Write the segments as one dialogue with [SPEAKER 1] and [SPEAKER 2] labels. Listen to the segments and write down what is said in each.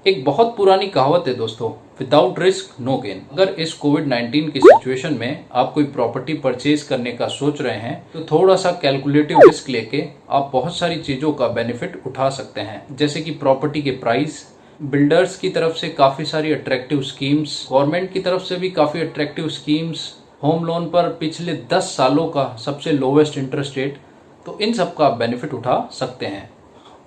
[SPEAKER 1] एक बहुत पुरानी कहावत है दोस्तों, विदाउट रिस्क नो गेन। अगर इस कोविड-19 की सिचुएशन में आप कोई प्रॉपर्टी परचेज करने का सोच रहे हैं तो थोड़ा सा कैलकुलेटिव रिस्क लेके आप बहुत सारी चीजों का बेनिफिट उठा सकते हैं, जैसे कि प्रॉपर्टी के प्राइस, बिल्डर्स की तरफ से काफी सारी अट्रैक्टिव स्कीम्स, गवर्नमेंट की तरफ से भी काफी अट्रैक्टिव स्कीम्स, होम लोन पर पिछले 10 सालों का सबसे लोवेस्ट इंटरेस्ट रेट, तो इन सब का आप बेनिफिट उठा सकते हैं।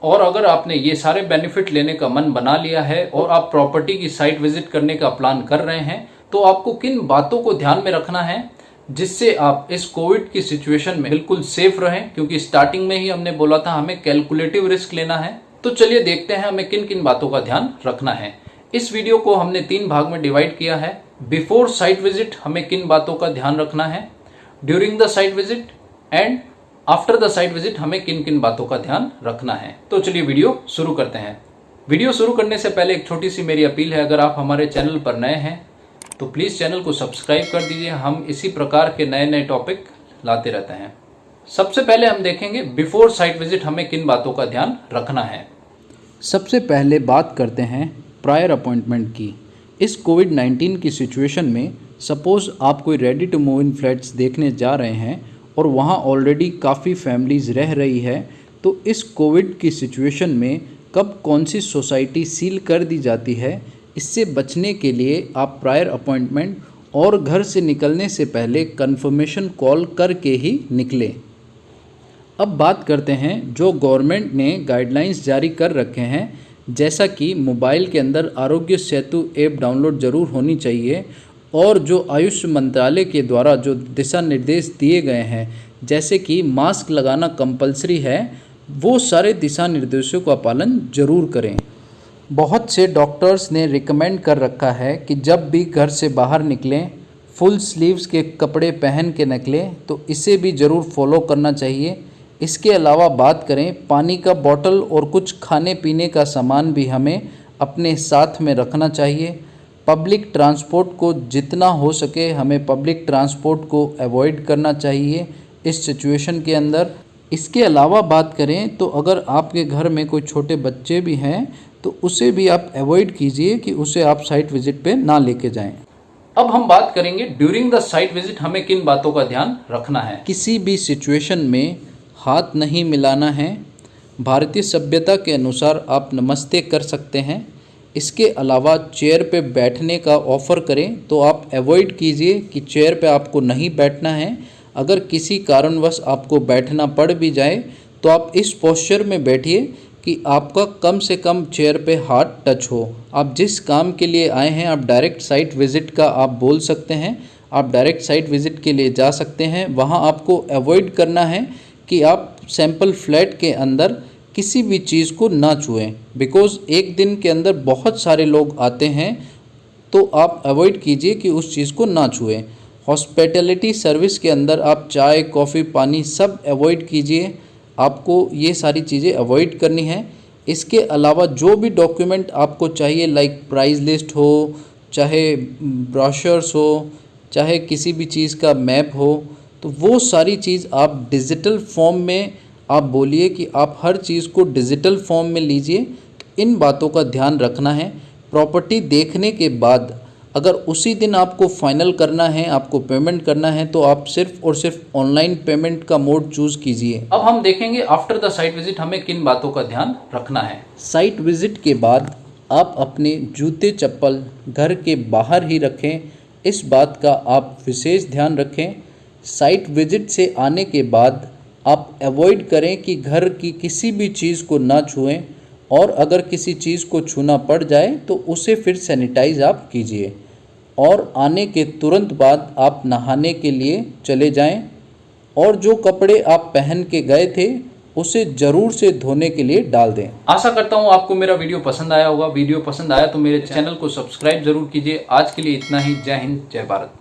[SPEAKER 1] और अगर आपने ये सारे बेनिफिट लेने का मन बना लिया है और आप प्रॉपर्टी की साइट विजिट करने का प्लान कर रहे हैं, तो आपको किन बातों को ध्यान में रखना है जिससे आप इस कोविड की सिचुएशन में बिल्कुल सेफ रहें, क्योंकि स्टार्टिंग में ही हमने बोला था हमें कैलकुलेटिव रिस्क लेना है। तो चलिए देखते हैं हमें किन किन बातों का ध्यान रखना है। इस वीडियो को हमने 3 भाग में डिवाइड किया है। बिफोर साइट विजिट हमें किन बातों का ध्यान रखना है, during the site visit and after the site visit हमें किन किन बातों का ध्यान रखना है। तो चलिए वीडियो शुरू करते हैं। वीडियो शुरू करने से पहले एक छोटी सी मेरी अपील है, अगर आप हमारे चैनल पर नए हैं तो प्लीज चैनल को सब्सक्राइब कर दीजिए। हम इसी प्रकार के नए नए टॉपिक लाते रहते हैं। सबसे पहले हम देखेंगे बिफोर साइट विजिट हमें किन बातों का ध्यान रखना है। सबसे पहले बात करते हैं प्रायर अपॉइंटमेंट की। इस कोविड-19 की सिचुएशन में सपोज आप कोई ready to move in flats देखने जा रहे हैं और वहाँ ऑलरेडी काफ़ी फैमिलीज़ रह रही है, तो इस कोविड की सिचुएशन में कब कौन सी सोसाइटी सील कर दी जाती है, इससे बचने के लिए आप प्रायर अपॉइंटमेंट और घर से निकलने से पहले कंफर्मेशन कॉल करके ही निकलें। अब बात करते हैं जो गवर्नमेंट ने गाइडलाइंस जारी कर रखे हैं, जैसा कि मोबाइल के अंदर आरोग्य सेतु ऐप डाउनलोड ज़रूर होनी चाहिए और जो आयुष मंत्रालय के द्वारा जो दिशा निर्देश दिए गए हैं, जैसे कि मास्क लगाना कंपलसरी है, वो सारे दिशा निर्देशों का पालन जरूर करें। बहुत से डॉक्टर्स ने रिकमेंड कर रखा है कि जब भी घर से बाहर निकलें फुल स्लीव्स के कपड़े पहन के निकलें, तो इसे भी ज़रूर फॉलो करना चाहिए। इसके अलावा बात करें पानी का बॉटल और कुछ खाने पीने का सामान भी हमें अपने साथ में रखना चाहिए। पब्लिक ट्रांसपोर्ट को जितना हो सके हमें पब्लिक ट्रांसपोर्ट को अवॉइड करना चाहिए इस सिचुएशन के अंदर। इसके अलावा बात करें तो अगर आपके घर में कोई छोटे बच्चे भी हैं तो उसे भी आप अवॉइड कीजिए कि उसे आप साइट विजिट पे ना लेके जाएं। अब हम बात करेंगे ड्यूरिंग द साइट विजिट हमें किन बातों का ध्यान रखना है। किसी भी सिचुएशन में हाथ नहीं मिलाना है। भारतीय सभ्यता के अनुसार आप नमस्ते कर सकते हैं। इसके अलावा चेयर पे बैठने का ऑफ़र करें तो आप अवॉइड कीजिए कि चेयर पे आपको नहीं बैठना है। अगर किसी कारणवश आपको बैठना पड़ भी जाए तो आप इस पोस्चर में बैठिए कि आपका कम से कम चेयर पे हाथ टच हो। आप जिस काम के लिए आए हैं, आप डायरेक्ट साइट विज़िट का आप बोल सकते हैं, आप डायरेक्ट साइट विज़िट के लिए जा सकते हैं। वहाँ आपको अवॉइड करना है कि आप सैंपल फ्लैट के अंदर किसी भी चीज़ को ना छुएं, बिकॉज़ एक दिन के अंदर बहुत सारे लोग आते हैं, तो आप अवॉइड कीजिए कि उस चीज़ को ना छुएं। हॉस्पिटैलिटी सर्विस के अंदर आप चाय, कॉफ़ी, पानी सब अवॉइड कीजिए। आपको ये सारी चीज़ें अवॉइड करनी है। इसके अलावा जो भी डॉक्यूमेंट आपको चाहिए, लाइक प्राइस लिस्ट हो, चाहे ब्रोशर्स हो, चाहे किसी भी चीज़ का मैप हो, तो वो सारी चीज़ आप डिजिटल फॉर्म में आप बोलिए कि आप हर चीज़ को डिजिटल फॉर्म में लीजिए। इन बातों का ध्यान रखना है। प्रॉपर्टी देखने के बाद अगर उसी दिन आपको फाइनल करना है, आपको पेमेंट करना है, तो आप सिर्फ और सिर्फ ऑनलाइन पेमेंट का मोड चूज़ कीजिए। अब हम देखेंगे आफ्टर द साइट विजिट हमें किन बातों का ध्यान रखना है। साइट विजिट के बाद आप अपने जूते चप्पल घर के बाहर ही रखें, इस बात का आप विशेष ध्यान रखें। साइट विजिट से आने के बाद आप अवॉइड करें कि घर की किसी भी चीज़ को ना छुएं, और अगर किसी चीज़ को छूना पड़ जाए तो उसे फिर सैनिटाइज आप कीजिए। और आने के तुरंत बाद आप नहाने के लिए चले जाएं, और जो कपड़े आप पहन के गए थे उसे ज़रूर से धोने के लिए डाल दें। आशा करता हूँ आपको मेरा वीडियो पसंद आया होगा। वीडियो पसंद आया तो मेरे चैनल को सब्सक्राइब जरूर कीजिए। आज के लिए इतना ही। जय हिंद, जय भारत।